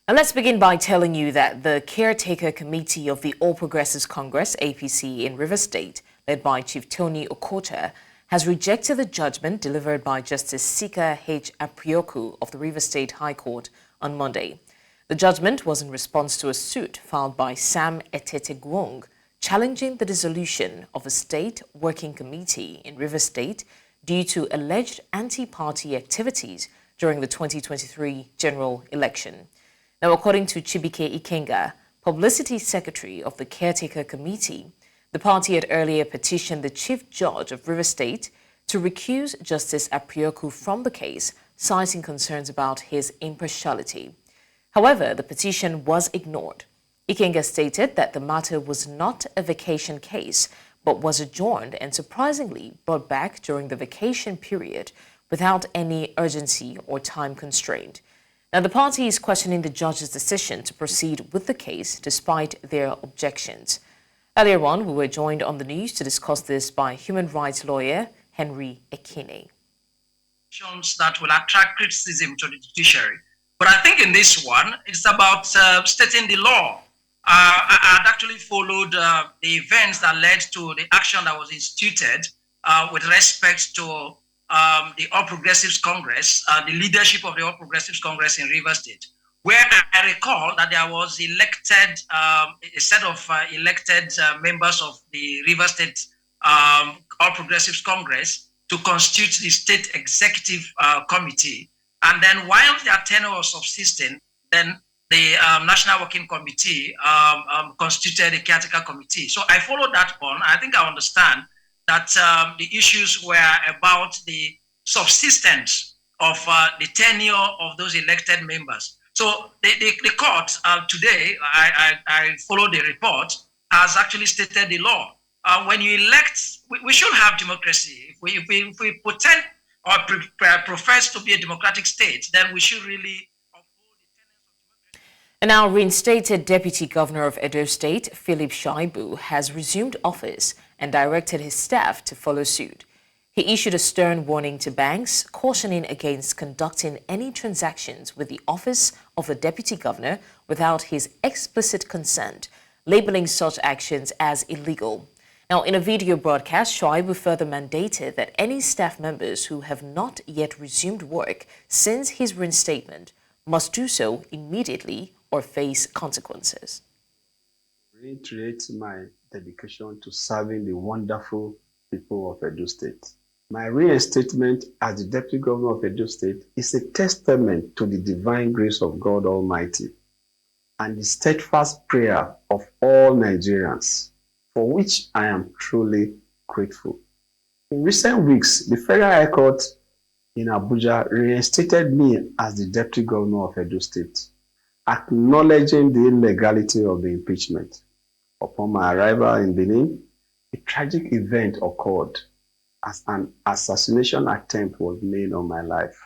And let's begin by telling you that the caretaker committee of the All Progressives Congress, APC, in Rivers State, led by Chief Tony Okocha, has rejected the judgment delivered by Justice Sika H. Aprioku of the Rivers State High Court on Monday. The judgment was in response to a suit filed by Sam Etetegwong challenging the dissolution of a state working committee in Rivers State due to alleged anti-party activities during the 2023 general election. Now, according to Chibike Ikenga, Publicity Secretary of the Caretaker Committee, the party had earlier petitioned the Chief Judge of Rivers State to recuse Justice Aprioku from the case, citing concerns about his impartiality. However, the petition was ignored. Ikenga stated that the matter was not a vacation case, but was adjourned and surprisingly brought back during the vacation period without any urgency or time constraint. Now, the party is questioning the judge's decision to proceed with the case despite their objections. Earlier on, we were joined on the news to discuss this by human rights lawyer Henry Ekine. That will attract criticism to the judiciary. But I think in this one, it's about stating the law. I had actually followed the events that led to the action that was instituted with respect to the All Progressives Congress, the leadership of the All Progressives Congress in Rivers State, where I recall that there was elected, a set of elected members of the Rivers State All Progressives Congress to constitute the State Executive Committee. And then while their tenure was subsisting, then the National Working Committee constituted a caretaker committee. So I followed that on. I think I understand that the issues were about the subsistence of the tenure of those elected members. So the court today, I followed the report, has actually stated the law. When you elect, we should have democracy. If we pretend or profess to be a democratic state, then we should really uphold the tenets of democracy. And now, reinstated Deputy Governor of Edo State, Philip Shaibu, has resumed office and directed his staff to follow suit. He issued a stern warning to banks, cautioning against conducting any transactions with the office of the Deputy Governor without his explicit consent, labeling such actions as illegal. Now, in a video broadcast, Shaibu further mandated that any staff members who have not yet resumed work since his reinstatement must do so immediately or face consequences. Reiterate my dedication to serving the wonderful people of Edo State. My reinstatement as the Deputy Governor of Edo State is a testament to the divine grace of God Almighty and the steadfast prayer of all Nigerians, for which I am truly grateful. In recent weeks, the Federal High Court in Abuja reinstated me as the Deputy Governor of Edo State, acknowledging the illegality of the impeachment. Upon my arrival in Benin, a tragic event occurred as an assassination attempt was made on my life.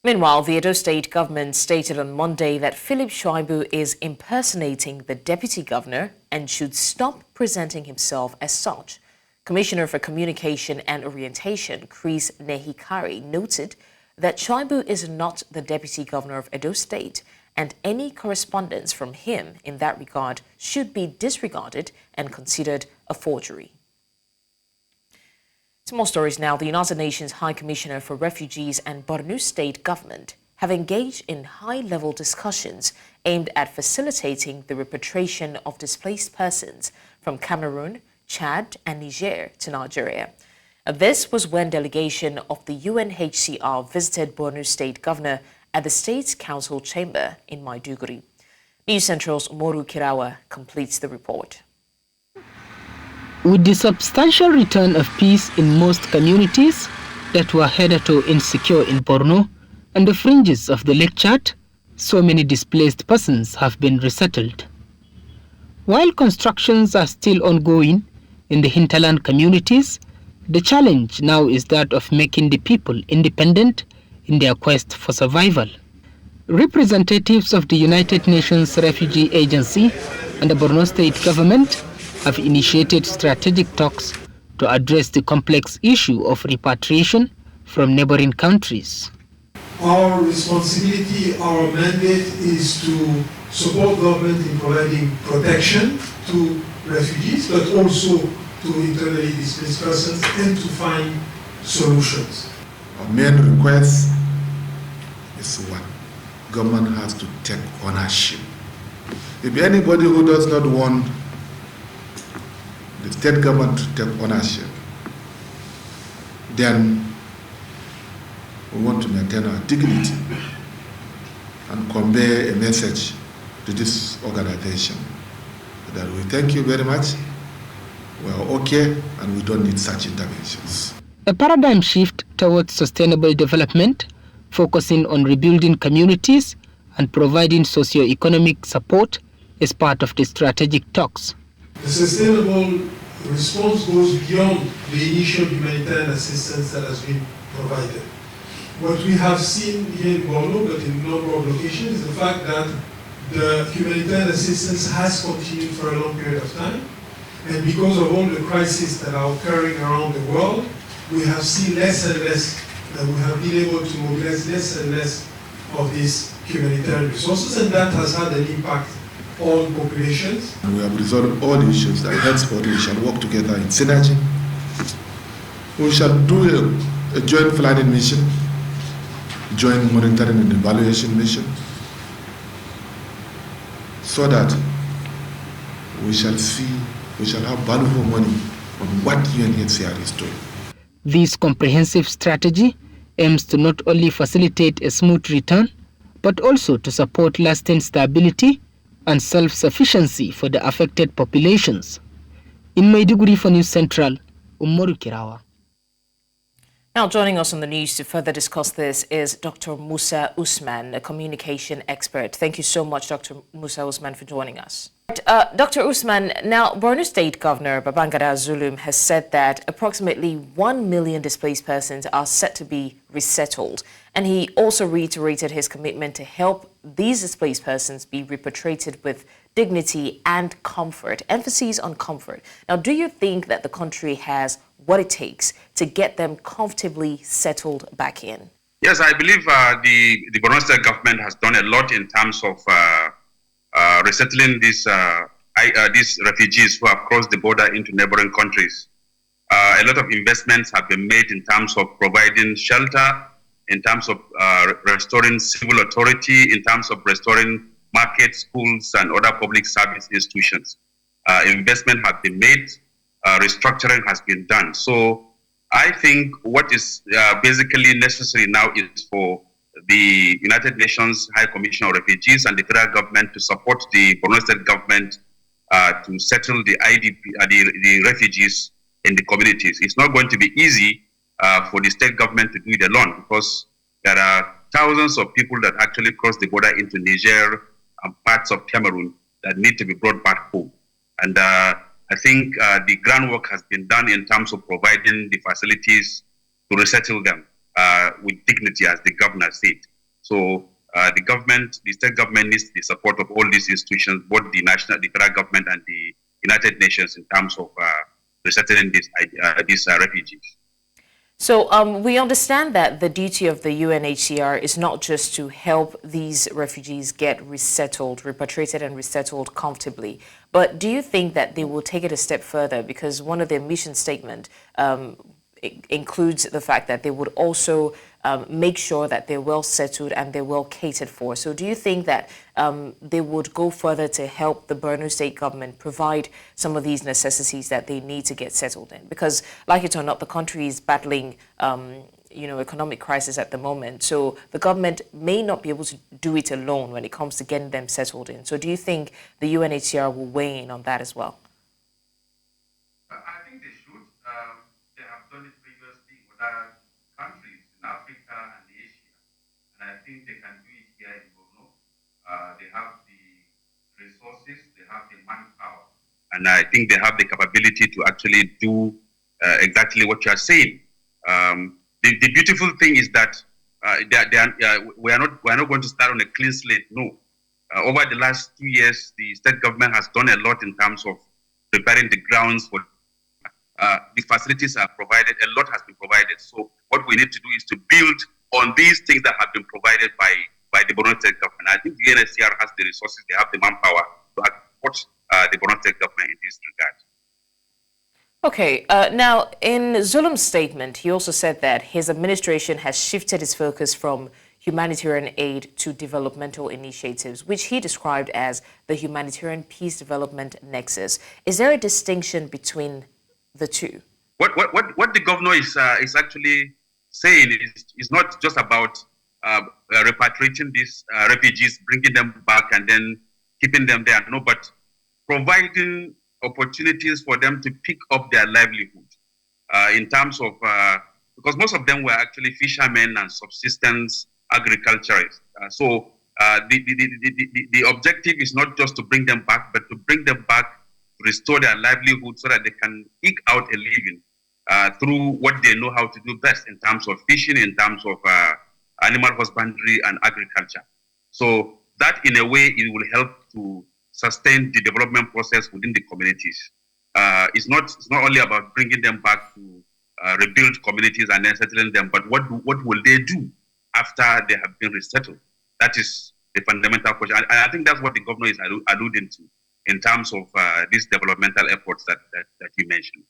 Meanwhile, the Edo State government stated on Monday that Philip Shaibu is impersonating the Deputy Governor and should stop presenting himself as such. Commissioner for Communication and Orientation, Chris Nehikari, noted that Shaibu is not the Deputy Governor of Edo State, and any correspondence from him in that regard should be disregarded and considered a forgery. Some more stories now. The United Nations High Commissioner for Refugees and Borno State government have engaged in high-level discussions aimed at facilitating the repatriation of displaced persons from Cameroon, Chad and Niger to Nigeria. This was when delegation of the UNHCR visited Borno State Governor at the State's Council Chamber in Maiduguri. News Central's Umoru Kirawa completes the report. With the substantial return of peace in most communities that were hitherto insecure in Borno and the fringes of the Lake Chad, so many displaced persons have been resettled. While constructions are still ongoing in the hinterland communities, the challenge now is that of making the people independent in their quest for survival. Representatives of the United Nations Refugee Agency and the Borno State government have initiated strategic talks to address the complex issue of repatriation from neighboring countries. Our responsibility, our mandate is to support government in providing protection to refugees, but also to internally displaced persons and to find solutions. Our main request is one: government has to take ownership. If anybody who does not want the state government to take ownership, then we want to maintain our dignity and convey a message to this organization that we thank you very much, we are okay, and we don't need such interventions. A paradigm shift towards sustainable development, focusing on rebuilding communities and providing socio-economic support is part of the strategic talks. The sustainable response goes beyond the initial humanitarian assistance that has been provided. What we have seen here in Borno, but in a number of locations, is the fact that the humanitarian assistance has continued for a long period of time. And because of all the crises that are occurring around the world, we have seen less and less, and we have been able to mobilize less and less of these humanitarian resources, and that has had an impact on populations. And we have resolved all issues that henceforth we shall work together in synergy. We shall do a joint planning mission, joint monitoring and evaluation mission, so that we shall have value for money on what UNHCR is doing. This comprehensive strategy aims to not only facilitate a smooth return, but also to support lasting stability and self-sufficiency for the affected populations. In Maiduguri for News Central, Umaru Kirawa. Now joining us on the news to further discuss this is Dr. Musa Usman, a communication expert. Thank you so much, Dr. Musa Usman, for joining us. Dr. Usman, now Borno State Governor Babangida Zulum has said that approximately 1 million displaced persons are set to be resettled. And he also reiterated his commitment to help these displaced persons be repatriated with dignity and comfort, emphasis on comfort. Now, do you think that the country has what it takes to get them comfortably settled back in? Yes, I believe the Borno State government has done a lot in terms of resettling these refugees who have crossed the border into neighboring countries. A lot of investments have been made in terms of providing shelter, in terms of restoring civil authority, in terms of restoring markets, schools, and other public service institutions. Investment has been made, restructuring has been done. So I think what is basically necessary now is for the United Nations High Commission of Refugees and the federal government to support the Borno State government to settle the the refugees in the communities. It's not going to be easy for the state government to do it alone, because there are thousands of people that actually cross the border into Niger and parts of Cameroon that need to be brought back home. And I think the groundwork has been done in terms of providing the facilities to resettle them with dignity, as the governor said. So the state government needs the support of all these institutions, both the federal government and the United Nations, in terms of resettling these refugees. So we understand that the duty of the UNHCR is not just to help these refugees get resettled, repatriated and resettled comfortably. But do you think that they will take it a step further? Because one of their mission statement includes the fact that they would also make sure that they're well settled and they're well catered for. So do you think that they would go further to help the Borno State government provide some of these necessities that they need to get settled in? Because like it or not, the country is battling economic crisis at the moment. So the government may not be able to do it alone when it comes to getting them settled in. So do you think the UNHCR will weigh in on that as well? I think they should. They have done it previously with other countries in Africa and Asia. And I think they can do it here in Borno. They have the resources, they have the manpower. And I think they have the capability to actually do exactly what you are saying. The beautiful thing is that we are not going to start on a clean slate. No. Over the last 2 years, the state government has done a lot in terms of preparing the grounds for the facilities are provided. A lot has been provided. So what we need to do is to build on these things that have been provided by the Borno State government. I think the UNHCR has the resources, they have the manpower to support the Borno State government in this regard. Okay, now in Zulum's statement, he also said that his administration has shifted its focus from humanitarian aid to developmental initiatives, which he described as the humanitarian peace development nexus. Is there a distinction between the two? What the governor is actually saying is not just about repatriating these refugees, bringing them back and then keeping them there, no, but providing opportunities for them to pick up their livelihood in terms of, because most of them were actually fishermen and subsistence agriculturists. So the objective is not just to bring them back, but to bring them back to restore their livelihood so that they can eke out a living through what they know how to do best in terms of fishing, in terms of animal husbandry and agriculture. So that in a way, it will help to sustain the development process within the communities. It's not only about bringing them back to rebuild communities and then settling them, but what will they do after they have been resettled? That is the fundamental question. And I think that's what the governor is alluding to in terms of these developmental efforts that you mentioned.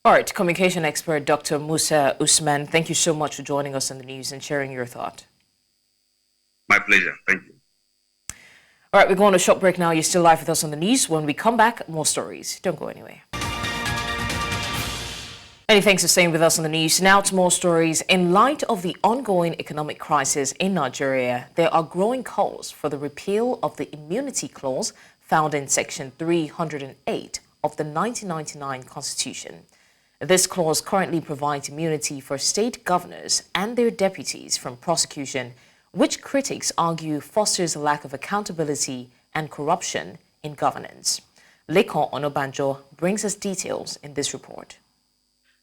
All right, communication expert Dr. Usman Usman, thank you so much for joining us on the news and sharing your thought. My pleasure. Thank you. All right, we're going on a short break now. You're still live with us on the news. When we come back, more stories. Don't go anywhere. Many thanks for staying with us on the news. Now to more stories. In light of the ongoing economic crisis in Nigeria, there are growing calls for the repeal of the immunity clause found in Section 308 of the 1999 Constitution. This clause currently provides immunity for state governors and their deputies from prosecution, which critics argue fosters a lack of accountability and corruption in governance. Lekon Onobanjo brings us details in this report.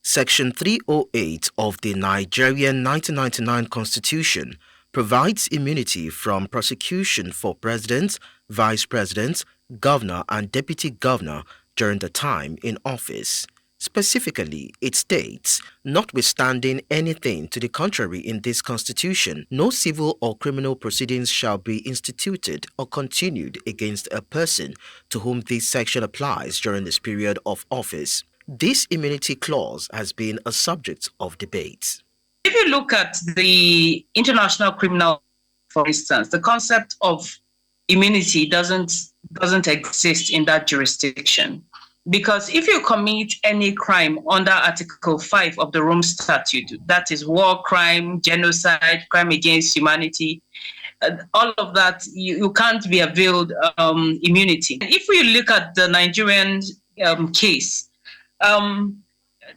Section 308 of the Nigerian 1999 Constitution provides immunity from prosecution for presidents, vice presidents, governor and deputy governor during the time in office. Specifically, it states, notwithstanding anything to the contrary in this constitution, no civil or criminal proceedings shall be instituted or continued against a person to whom this section applies during this period of office. This immunity clause has been a subject of debate. If you look at the international criminal, for instance, the concept of immunity doesn't exist in that jurisdiction. Because if you commit any crime under Article 5 of the Rome Statute, that is war crime, genocide, crime against humanity, all of that, you can't be availed immunity. If we look at the Nigerian case,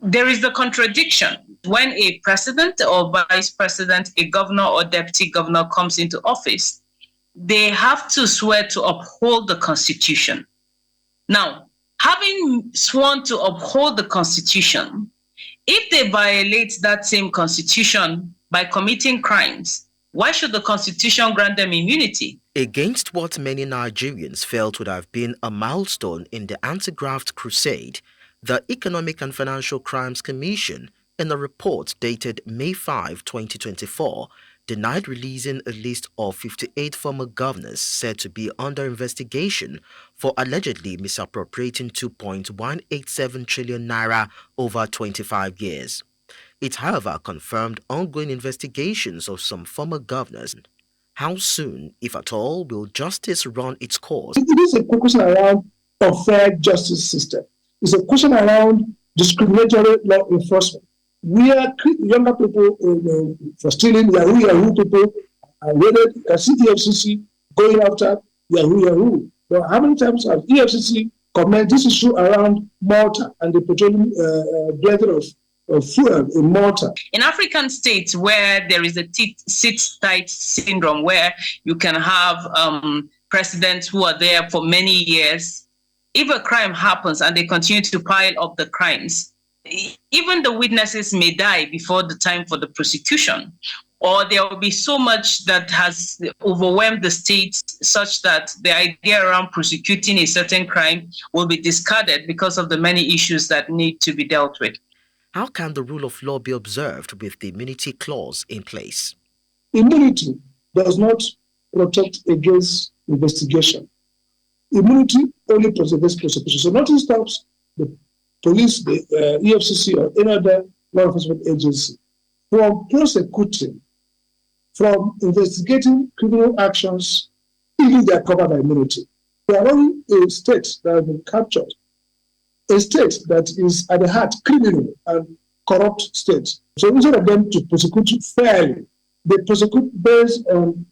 there is the contradiction. When a president or vice president, a governor or deputy governor comes into office, they have to swear to uphold the Constitution. Now, having sworn to uphold the Constitution, if they violate that same Constitution by committing crimes, why should the Constitution grant them immunity? Against what many Nigerians felt would have been a milestone in the anti-graft crusade, the Economic and Financial Crimes Commission, in a report dated May 5, 2024, denied releasing a list of 58 former governors said to be under investigation for allegedly misappropriating 2.187 trillion naira over 25 years. It, however, confirmed ongoing investigations of some former governors. How soon, if at all, will justice run its course? It is a question around a fair justice system. It's a question around discriminatory law enforcement. We are younger people for stealing Yahoo people, and whether you can see EFCC going after Yahoo. So how many times have EFCC commented this issue around Malta and the petroleum blending of fuel in Malta? In African states where there is a sit-tight syndrome, where you can have presidents who are there for many years, if a crime happens and they continue to pile up the crimes, even the witnesses may die before the time for the prosecution, or there will be so much that has overwhelmed the state such that the idea around prosecuting a certain crime will be discarded because of the many issues that need to be dealt with. How can the rule of law be observed with the immunity clause in place? Immunity does not protect against investigation. Immunity only protects against prosecution. So nothing stops the police, the EFCC, or any other law enforcement agency from prosecuting, from investigating criminal actions, even they are covered by immunity. We are only a state that has been captured, a state that is at the heart criminal and corrupt state. So instead of them to prosecute fairly, they prosecute based on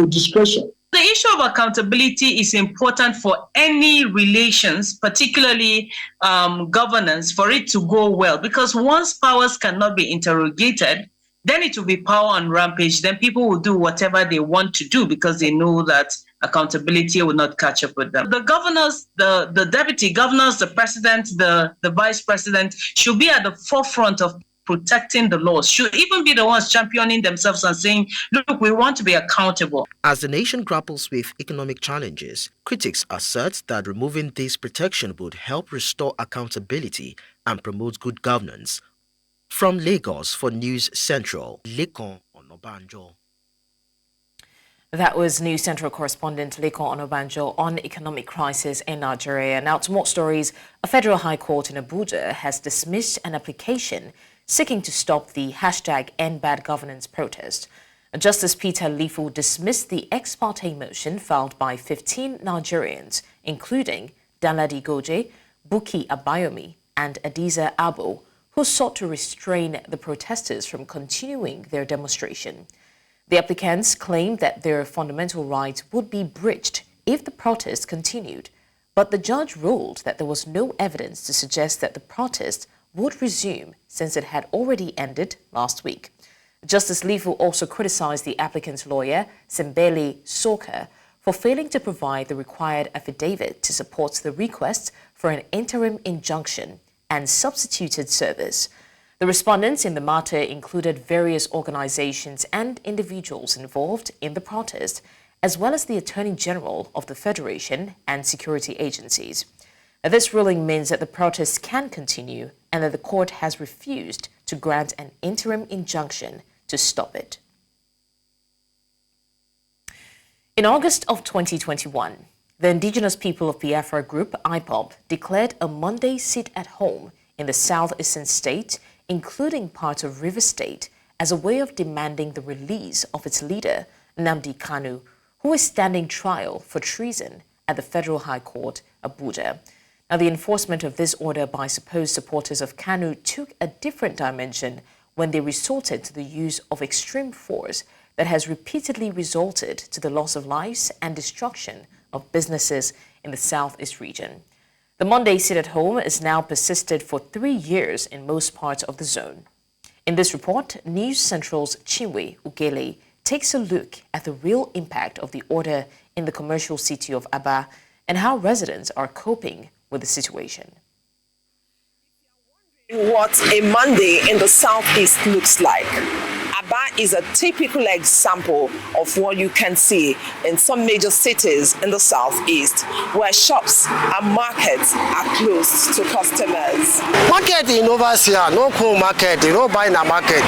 discretion. The issue of accountability is important for any relations, particularly governance, for it to go well. Because once powers cannot be interrogated, then it will be power on rampage. Then people will do whatever they want to do because they know that accountability will not catch up with them. The governors, the deputy governors, the president, the vice president should be at the forefront of protecting the laws, should even be the ones championing themselves and saying, look, we want to be accountable. As the nation grapples with economic challenges, critics assert that removing this protection would help restore accountability and promote good governance. From Lagos for News Central, Lekon Onobanjo. That was News Central correspondent Lekon Onobanjo on economic crisis in Nigeria. Now to more stories. A federal high court in Abuja has dismissed an application seeking to stop the #EndBadGovernance protest. Justice Peter Lifu dismissed the ex parte motion filed by 15 Nigerians, including Danladi Goje, Buki Abayomi, and Adiza Abo, who sought to restrain the protesters from continuing their demonstration. The applicants claimed that their fundamental rights would be breached if the protest continued, but the judge ruled that there was no evidence to suggest that the protest would resume since it had already ended last week. Justice Lifu also criticized the applicant's lawyer, Sembele Soka, for failing to provide the required affidavit to support the request for an interim injunction and substituted service. The respondents in the matter included various organizations and individuals involved in the protest, as well as the Attorney General of the Federation and security agencies. This ruling means that the protests can continue and that the court has refused to grant an interim injunction to stop it. In August of 2021, the Indigenous People of Biafra group, IPOB, declared a Monday sit-at-home in the southeastern state, including parts of Rivers State, as a way of demanding the release of its leader, Nnamdi Kanu, who is standing trial for treason at the Federal High Court, Abuja. Now, the enforcement of this order by supposed supporters of Kanu took a different dimension when they resorted to the use of extreme force that has repeatedly resulted to the loss of lives and destruction of businesses in the southeast region. The Monday sit-at-home has now persisted for 3 years in most parts of the zone. In this report, News Central's Chinwe Ugele takes a look at the real impact of the order in the commercial city of Aba and how residents are coping with the situation. What a Monday in the southeast looks like. Aba is a typical example of what you can see in some major cities in the southeast, where shops and markets are closed to customers. Market in overseas, no cool market, you don't buy in a market.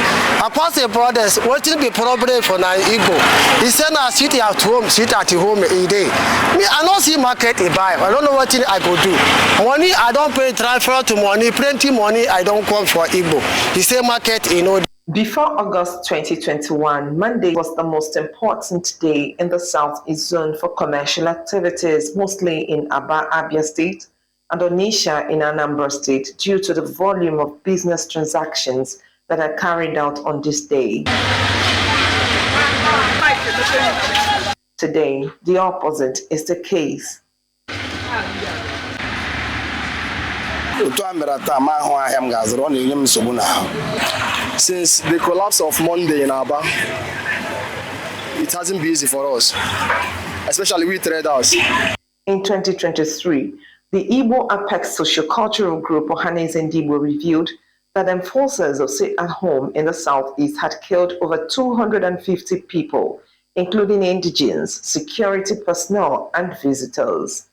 Across the borders, what will be problem for an Igbo? He said, I sit at home, sit at home a day. Me, I don't see market I buy. I don't know what I could do. Money, I don't pay transfer to money, plenty money, I don't come for Igbo. He said market, you know. Before August 2021, Monday was the most important day in the southeast zone for commercial activities, mostly in Aba, Abia State, and Onitsha in Anambra State, due to the volume of business transactions that are carried out on this day. Today, the opposite is the case. Since the collapse of Monday in Aba, it hasn't been easy for us, especially we traders. In 2023, the Igbo Apex Sociocultural Group Ohanes Ndigbo revealed that enforcers of sit-at-home in the southeast had killed over 250 people, including indigenes, security personnel, and visitors.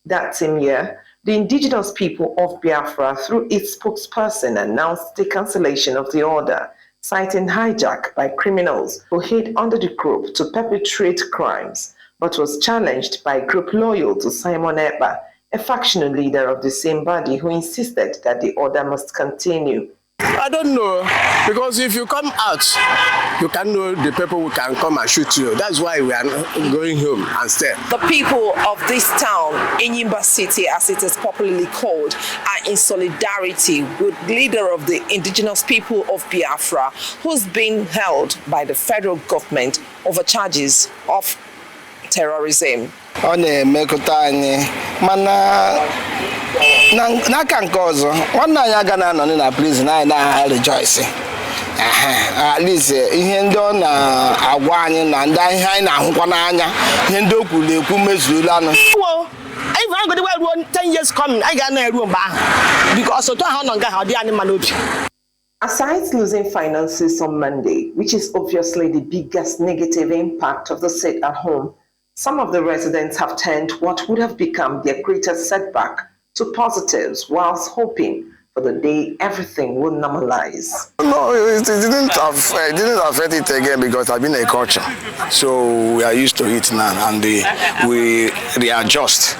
That same year, the indigenous people of Biafra, through its spokesperson, announced the cancellation of the order, citing hijack by criminals who hid under the group to perpetrate crimes, but was challenged by a group loyal to Simon Ekpa, a factional leader of the same body, who insisted that the order must continue. I don't know, because if you come out, you can know the people who can come and shoot you. That's why we are going home and stay. The people of this town, Enyimba City, as it is popularly called, are in solidarity with the leader of the indigenous people of Biafra, who's being held by the federal government over charges of terrorism. N'aka nke ọzọ nwanne anyị aga na-anọ na prison anyị na rejoice at least ihe ndị ọ na-agwa anyị na ndị ihe anyị na-ahụkwa n'anya ihe ndị o kwuru ekwu mezuola anụ even I'm going to wait 10 years coming I got no room because so how long how the animal obi. Aside losing finances on Monday, which is obviously the biggest negative impact of the sit at home, some of the residents have turned what would have become their greatest setback to positives, whilst hoping for the day everything will normalize. No, it didn't affect it again because I've been a culture. So we are used to it now and we readjust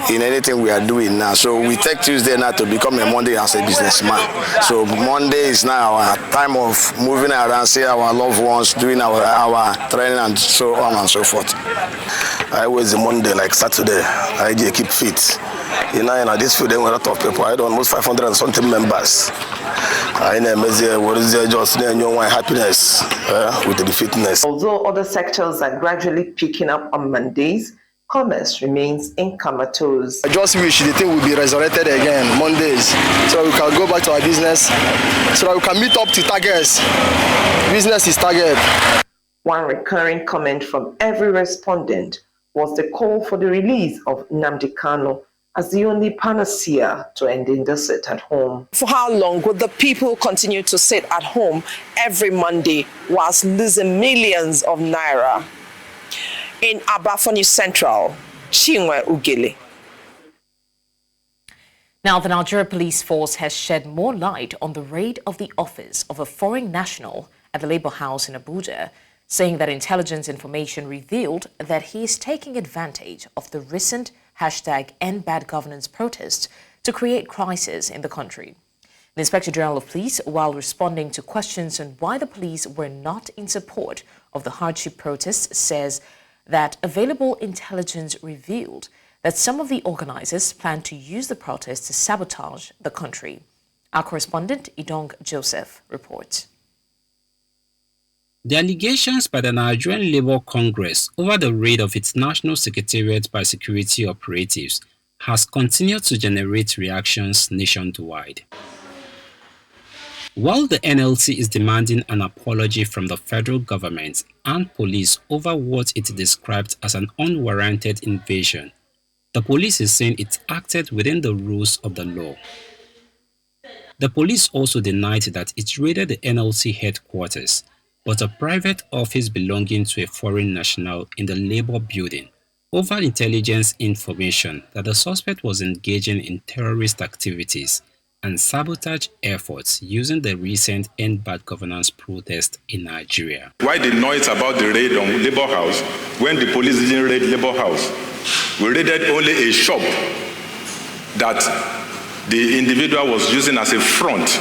in anything we are doing now. So we take Tuesday now to become a Monday as a businessman. So Monday is now our time of moving around, see our loved ones, doing our training and so on and so forth. I always Monday like Saturday, I keep fit. In this field, there were a lot of people. I had almost 500 and something members. I just happiness with the fitness. Although other sectors are gradually picking up on Mondays, commerce remains in comatose. I just wish the thing will be resurrected again Mondays, so we can go back to our business, so that we can meet up to targets. Business is target. One recurring comment from every respondent was the call for the release of Nnamdi Kanu as the only panacea to ending the sit at home. For how long would the people continue to sit at home every Monday whilst losing millions of naira? In Abafoni Central, Chinwe Ugili. Now, the Nigeria Police Force has shed more light on the raid of the office of a foreign national at the Labour House in Abuja, saying that intelligence information revealed that he is taking advantage of the recent #EndBadGovernance protests to create crisis in the country. The Inspector General of Police, while responding to questions on why the police were not in support of the hardship protests, says that available intelligence revealed that some of the organizers plan to use the protests to sabotage the country. Our correspondent, Idong Joseph, reports. The allegations by the Nigerian Labour Congress over the raid of its national secretariat by security operatives has continued to generate reactions nationwide. While the NLC is demanding an apology from the federal government and police over what it described as an unwarranted invasion, the police is saying it acted within the rules of the law. The police also denied that it raided the NLC headquarters, but a private office belonging to a foreign national in the Labour building over intelligence information that the suspect was engaging in terrorist activities and sabotage efforts using the recent EndBadGovernance protest in Nigeria. Why the noise about the raid on Labour House when the police didn't raid Labour House? We raided only a shop that the individual was using as a front,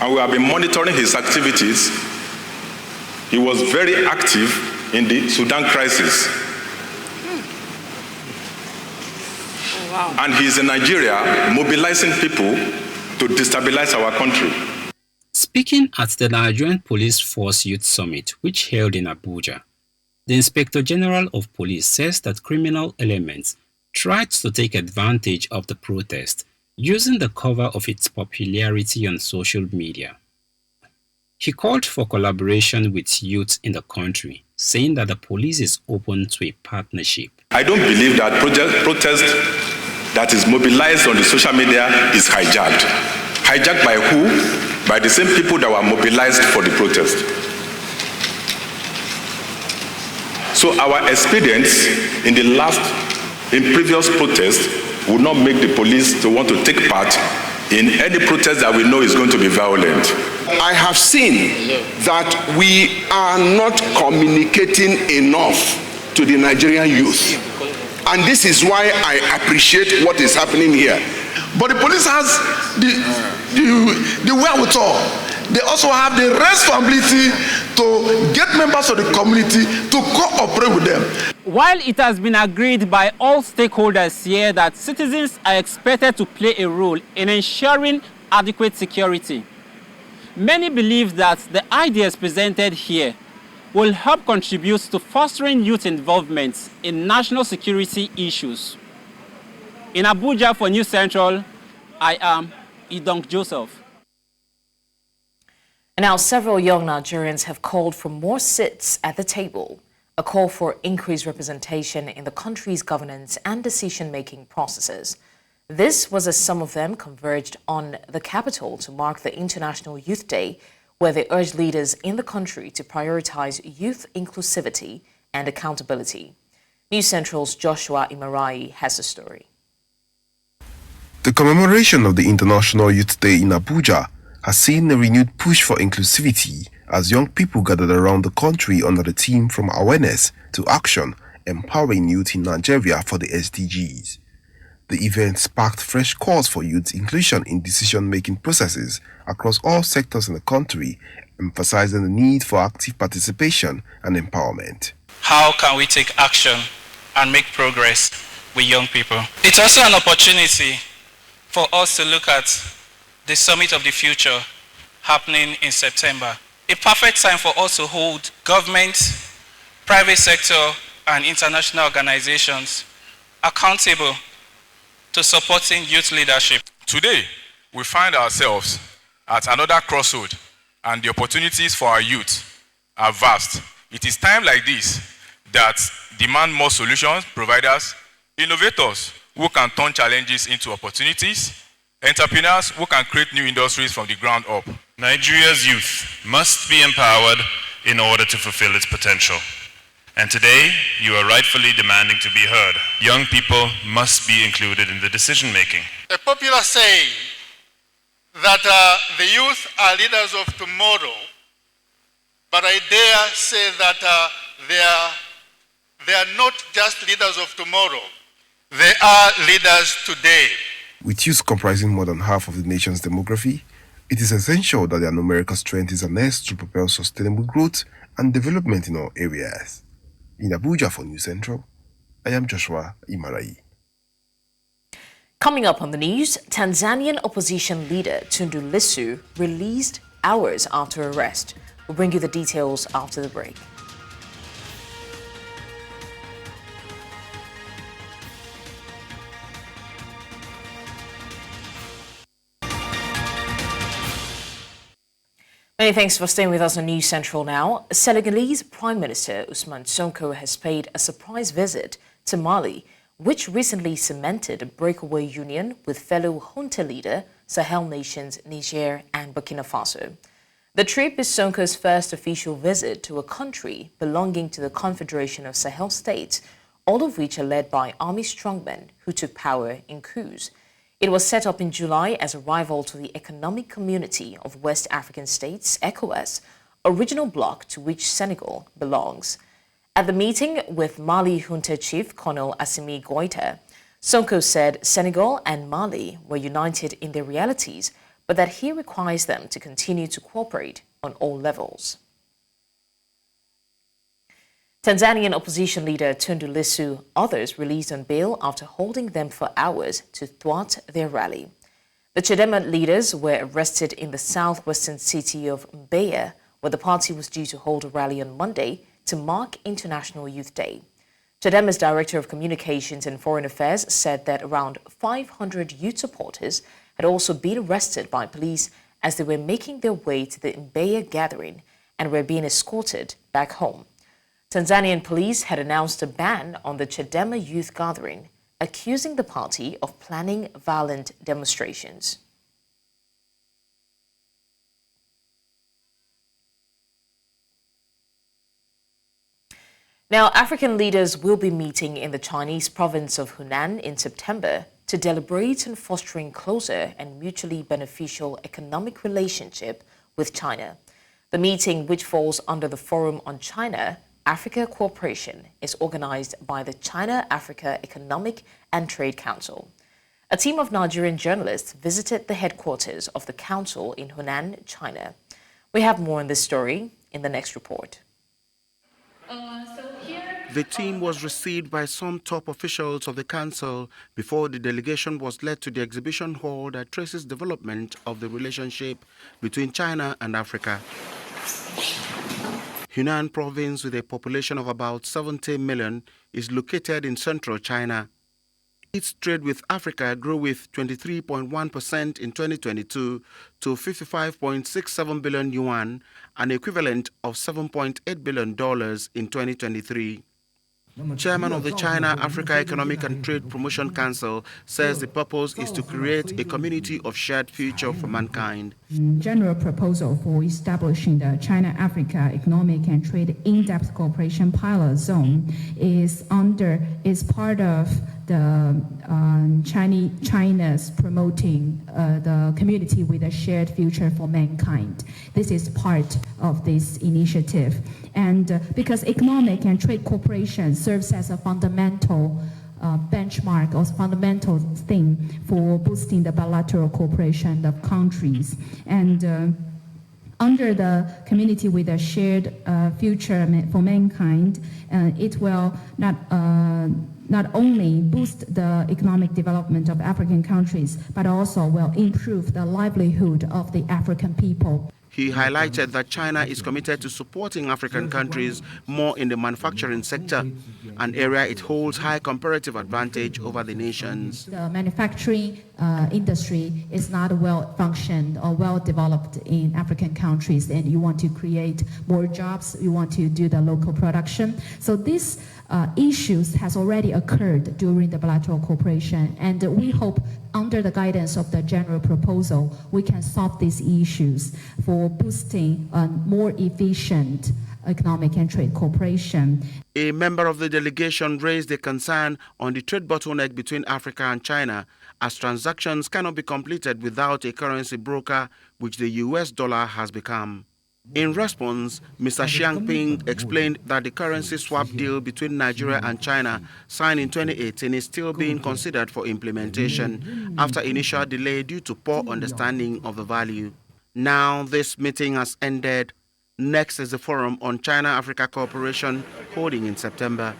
and we have been monitoring his activities. He was very active in the Sudan crisis. Oh, wow. And he's in Nigeria mobilizing people to destabilize our country. Speaking at the Nigerian Police Force Youth Summit, which held in Abuja, the Inspector General of Police says that criminal elements tried to take advantage of the protest using the cover of its popularity on social media. He called for collaboration with youth in the country, saying that the police is open to a partnership. I don't believe that protest that is mobilized on the social media is hijacked. Hijacked by who? By the same people that were mobilized for the protest. So our experience in previous protests would not make the police to want to take part in any protest that we know is going to be violent. I have seen that we are not communicating enough to the Nigerian youth. And this is why I appreciate what is happening here. But the police has the wherewithal. They also have the responsibility to get members of the community to cooperate with them. While it has been agreed by all stakeholders here that citizens are expected to play a role in ensuring adequate security, many believe that the ideas presented here will help contribute to fostering youth involvement in national security issues. In Abuja for News Central, I am Idong Joseph. And now several young Nigerians have called for more seats at the table, a call for increased representation in the country's governance and decision-making processes. This was as some of them converged on the capital to mark the International Youth Day, where they urged leaders in the country to prioritize youth inclusivity and accountability. News Central's Joshua Imarai has the story. The commemoration of the International Youth Day in Abuja has seen a renewed push for inclusivity as young people gathered around the country under the theme From Awareness to Action, Empowering Youth in Nigeria for the SDGs. The event sparked fresh calls for youth inclusion in decision-making processes across all sectors in the country, emphasizing the need for active participation and empowerment. How can we take action and make progress with young people? It's also an opportunity for us to look at the Summit of the Future happening in September. A perfect time for us to hold government, private sector, and international organizations accountable to supporting youth leadership. Today, we find ourselves at another crossroad, and the opportunities for our youth are vast. It is time like this that demand more solutions, providers, innovators who can turn challenges into opportunities, entrepreneurs who can create new industries from the ground up. Nigeria's youth must be empowered in order to fulfill its potential. And today, you are rightfully demanding to be heard. Young people must be included in the decision-making. A popular saying that the youth are leaders of tomorrow, but I dare say that they are not just leaders of tomorrow, they are leaders today. With youth comprising more than half of the nation's demography, it is essential that their numerical strength is harnessed to propel sustainable growth and development in all areas. In Abuja for News Central, I am Joshua Imarai. Coming up on the news, Tanzanian opposition leader Tundu Lissu released hours after arrest. We'll bring you the details after the break. Many thanks for staying with us on News Central now. Senegalese Prime Minister Usman Sonko has paid a surprise visit to Mali, which recently cemented a breakaway union with fellow junta leader Sahel nations Niger and Burkina Faso. The trip is Sonko's first official visit to a country belonging to the Confederation of Sahel States, all of which are led by army strongmen who took power in coups. It was set up in July as a rival to the Economic Community of West African States, ECOWAS, original bloc to which Senegal belongs. At the meeting with Mali junta chief Colonel Assimi Goïta, Sonko said Senegal and Mali were united in their realities, but that he requires them to continue to cooperate on all levels. Tanzanian opposition leader Tundu Lissu, others released on bail after holding them for hours to thwart their rally. The Chadema leaders were arrested in the southwestern city of Mbeya, where the party was due to hold a rally on Monday to mark International Youth Day. Chadema's Director of Communications and Foreign Affairs said that around 500 youth supporters had also been arrested by police as they were making their way to the Mbeya gathering and were being escorted back home. Tanzanian police had announced a ban on the Chadema youth gathering, accusing the party of planning violent demonstrations. Now, African leaders will be meeting in the Chinese province of Hunan in September to deliberate on fostering closer and mutually beneficial economic relationship with China. The meeting, which falls under the Forum on China-Africa Cooperation, is organized by the China-Africa Economic and Trade Council. A team of Nigerian journalists visited the headquarters of the council in Hunan, China. We have more on this story in the next report. The team was received by some top officials of the council before the delegation was led to the exhibition hall that traces development of the relationship between China and Africa. Hunan province, with a population of about 70 million, is located in central China. Its trade with Africa grew with 23.1% in 2022 to 55.67 billion yuan, an equivalent of $7.8 billion in 2023. Chairman of the China-Africa Economic and Trade Promotion Council says the purpose is to create a community of shared future for mankind. General proposal for establishing the China-Africa Economic and Trade In-Depth Cooperation Pilot Zone is part of the China's promoting the community with a shared future for mankind. This is part of this initiative. And because economic and trade cooperation serves as a fundamental benchmark or fundamental thing for boosting the bilateral cooperation of countries. And under the community with a shared future for mankind, it will not only boost the economic development of African countries, but also will improve the livelihood of the African people. He highlighted that China is committed to supporting African countries more in the manufacturing sector, an area it holds high comparative advantage over the nations. The manufacturing industry is not well functioned or well developed in African countries, and you want to create more jobs, you want to do the local production. So these issues has already occurred during the bilateral cooperation, and we hope under the guidance of the general proposal, we can solve these issues for boosting more efficient economic and trade cooperation. A member of the delegation raised a concern on the trade bottleneck between Africa and China, as transactions cannot be completed without a currency broker, which the US dollar has become. In response, Mr. Xiang Ping explained that the currency swap deal between Nigeria and China, signed in 2018, is still being considered for implementation after initial delay due to poor understanding of the value. Now this meeting has ended. Next is the Forum on China-Africa Cooperation, holding in September.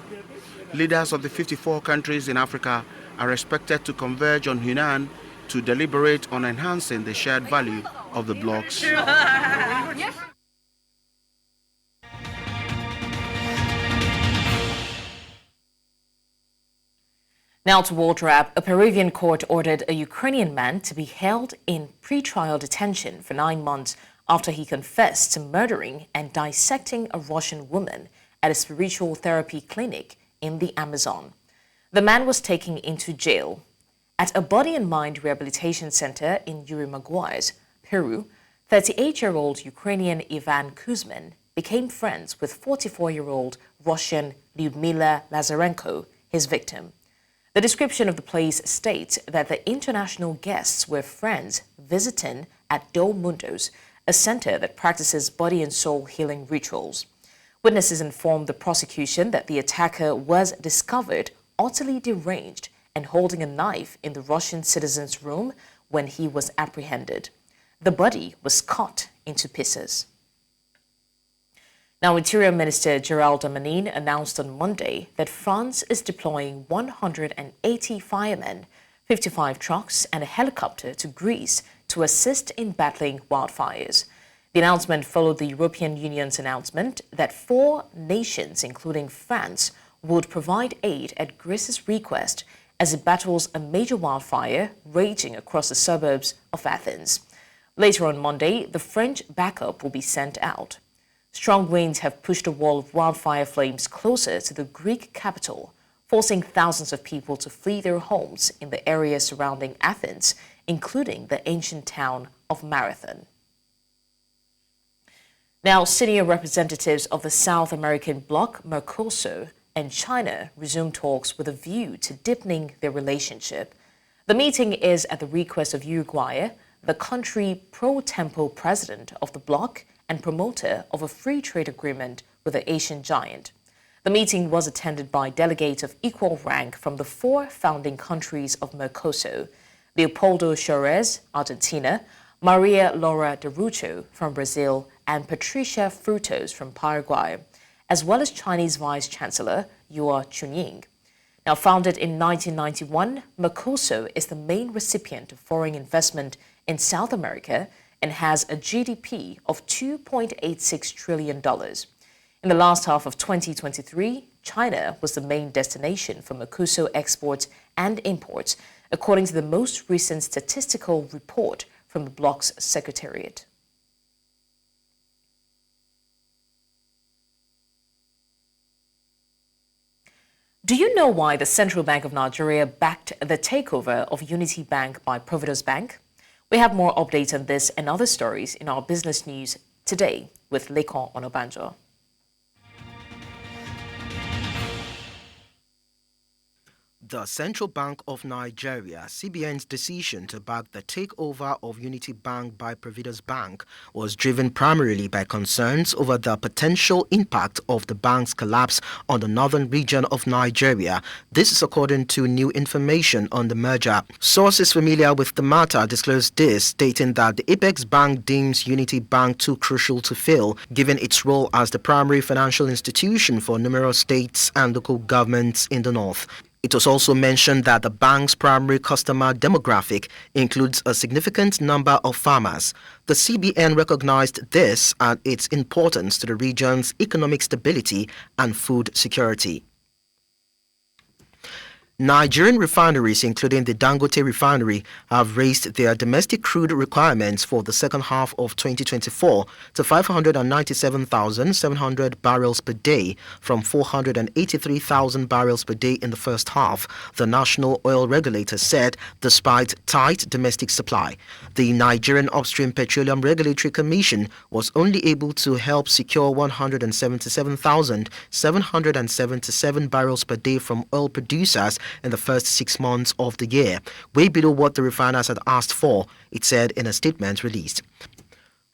Leaders of the 54 countries in Africa are expected to converge on Hunan to deliberate on enhancing the shared value of the blocs. Now to world wrap, a Peruvian court ordered a Ukrainian man to be held in pre-trial detention for 9 months after he confessed to murdering and dissecting a Russian woman at a spiritual therapy clinic in the Amazon. The man was taken into jail at a body and mind rehabilitation center in Yurimaguas, Peru. 38-year-old Ukrainian Ivan Usman became friends with 44-year-old Russian Lyudmila Lazarenko, his victim. The description of the place states that the international guests were friends visiting at Do Mundos, a center that practices body and soul healing rituals. Witnesses informed the prosecution that the attacker was discovered utterly deranged and holding a knife in the Russian citizen's room when he was apprehended. The body was cut into pieces. Now, Interior Minister Gérald Darmanin announced on Monday that France is deploying 180 firemen, 55 trucks and a helicopter to Greece to assist in battling wildfires. The announcement followed the European Union's announcement that 4 nations, including France, would provide aid at Greece's request as it battles a major wildfire raging across the suburbs of Athens. Later on Monday, the French backup will be sent out. Strong winds have pushed a wall of wildfire flames closer to the Greek capital, forcing thousands of people to flee their homes in the area surrounding Athens, including the ancient town of Marathon. Now, senior representatives of the South American bloc, Mercosur, and China resumed talks with a view to deepening their relationship. The The meeting is at the request of Uruguay, the country pro-tempo president of the bloc and promoter of a free trade agreement with the Asian giant. The meeting was attended by delegates of equal rank from the 4 founding countries of Mercosur: Leopoldo Chores, Argentina, Maria Laura de Rucho from Brazil, and Patricia Frutos from Paraguay, as well as Chinese Vice Chancellor Yua Chunying. Now founded in 1991, Mercosur is the main recipient of foreign investment in South America and has a GDP of $2.86 trillion. In the last half of 2023, China was the main destination for Mercosur exports and imports, according to the most recent statistical report from the bloc's secretariat. Do you know why the Central Bank of Nigeria backed the takeover of Unity Bank by Providus Bank? We have more updates on this and other stories in our business news today with Lekon Onobanjo. The Central Bank of Nigeria, CBN's decision to back the takeover of Unity Bank by Providus Bank was driven primarily by concerns over the potential impact of the bank's collapse on the northern region of Nigeria. This is according to new information on the merger. Sources familiar with the matter disclosed this, stating that the Apex Bank deems Unity Bank too crucial to fail, given its role as the primary financial institution for numerous states and local governments in the north. It was also mentioned that the bank's primary customer demographic includes a significant number of farmers. The CBN recognized this and its importance to the region's economic stability and food security. Nigerian refineries, including the Dangote refinery, have raised their domestic crude requirements for the second half of 2024 to 597,700 barrels per day from 483,000 barrels per day in the first half, the national oil regulator said, despite tight domestic supply. The Nigerian Upstream Petroleum Regulatory Commission was only able to help secure 177,777 barrels per day from oil producers in the first 6 months of the year, way below what the refiners had asked for, it said in a statement released.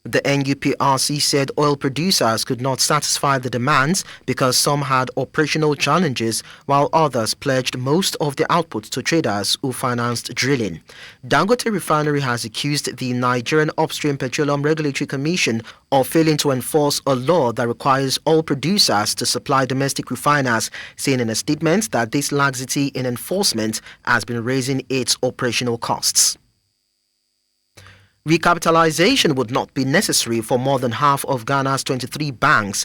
The NUPRC said oil producers could not satisfy the demands because some had operational challenges, while others pledged most of the output to traders who financed drilling. Dangote Refinery has accused the Nigerian Upstream Petroleum Regulatory Commission of failing to enforce a law that requires oil producers to supply domestic refiners, saying in a statement that this laxity in enforcement has been raising its operational costs. Recapitalization would not be necessary for more than half of Ghana's 23 banks.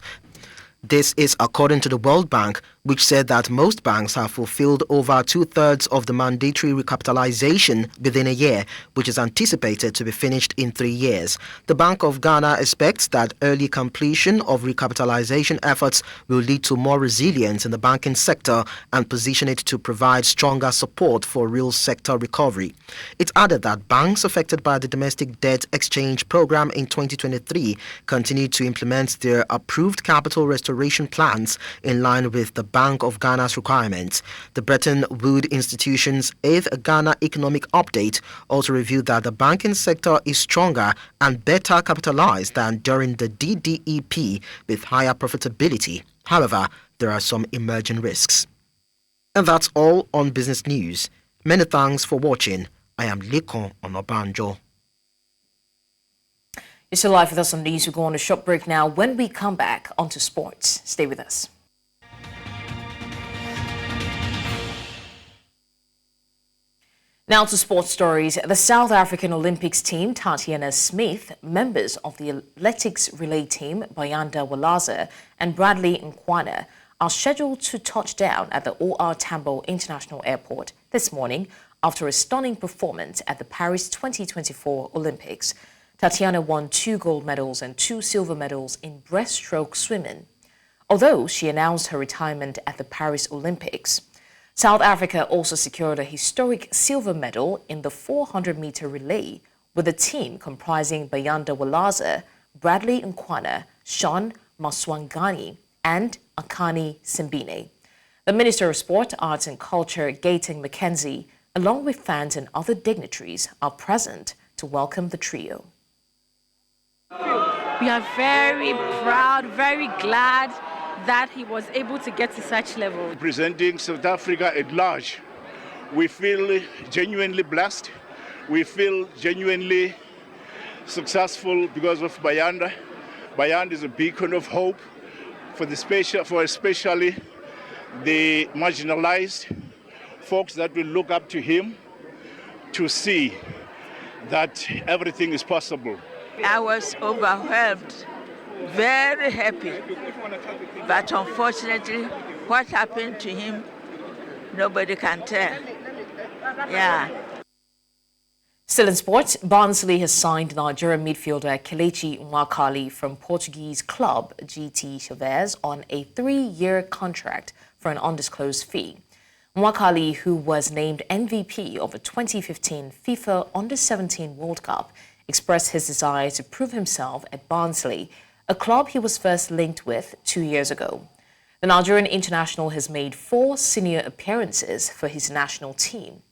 This is according to the World Bank, which said that most banks have fulfilled over 2/3 of the mandatory recapitalization within a year, which is anticipated to be finished in 3 years. The Bank of Ghana expects that early completion of recapitalization efforts will lead to more resilience in the banking sector and position it to provide stronger support for real sector recovery. It added that banks affected by the domestic debt exchange program in 2023 continue to implement their approved capital restoration plans in line with the Bank of Ghana's requirements. The Bretton Woods Institution's 8th Ghana Economic Update also revealed that the banking sector is stronger and better capitalized than during the DDEP with higher profitability. However, there are some emerging risks. And that's all on business news. Many thanks for watching. I am Lekon Onobanjo. You're still live with us on news. We're going on a short break now. When we come back, onto sports. Stay with us. Now to sports stories. The South African Olympics team, Tatiana Smith, members of the athletics relay team, Bayanda Walaza and Bradley Nkwana, are scheduled to touch down at the OR Tambo International Airport this morning after a stunning performance at the Paris 2024 Olympics. Tatiana won 2 gold medals and 2 silver medals in breaststroke swimming. Although she announced her retirement at the Paris Olympics, South Africa also secured a historic silver medal in the 400-meter relay with a team comprising Bayanda Walaza, Bradley Nkwana, Sean Maswangani, and Akani Simbine. The Minister of Sport, Arts and Culture, Gaten McKenzie, along with fans and other dignitaries, are present to welcome the trio. We are very proud, very glad that he was able to get to such level. Representing South Africa at large, we feel genuinely blessed. We feel genuinely successful because of Bayanda. Bayanda is a beacon of hope for especially the marginalized folks that will look up to him to see that everything is possible. I was overwhelmed, very happy, but unfortunately, what happened to him, nobody can tell. Yeah. Still in sports, Barnsley has signed Nigerian midfielder Kelechi Nwakali from Portuguese club GT Chavez on a 3-year contract for an undisclosed fee. Nwakali, who was named MVP of the 2015 FIFA Under-17 World Cup, expressed his desire to prove himself at Barnsley, a club he was first linked with 2 years ago. The Nigerian international has made 4 senior appearances for his national team.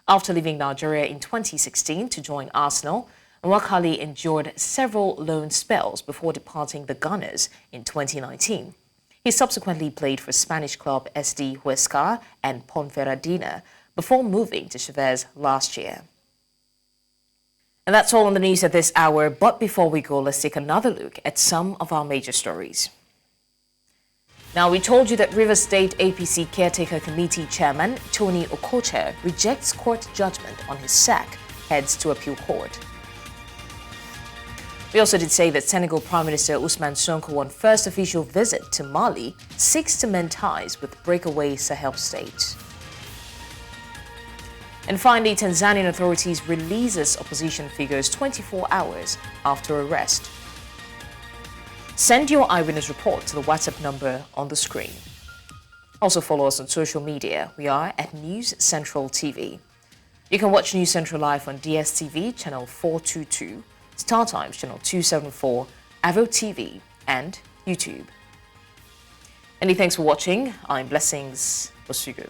After leaving Nigeria in 2016 to join Arsenal, Nwakali endured several loan spells before departing the Gunners in 2019. He subsequently played for Spanish club SD Huesca and Ponferradina before moving to Chavez last year. And that's all on the news at this hour, but before we go, let's take another look at some of our major stories. Now, we told you that Rivers State APC Caretaker Committee Chairman Tony Okocha rejects court judgment on his sack, heads to appeal court. We also did say that Senegal Prime Minister Usman Sonko, on first official visit to Mali, seeks to mend ties with breakaway Sahel states. And finally, Tanzanian authorities releases opposition figures 24 hours after arrest. Send your eyewitness report to the WhatsApp number on the screen. Also follow us on social media. We are at News Central TV. You can watch News Central live on DSTV channel 422, Star Times channel 274, Avo TV, and YouTube. Many thanks for watching. I'm Blessings Mosugu.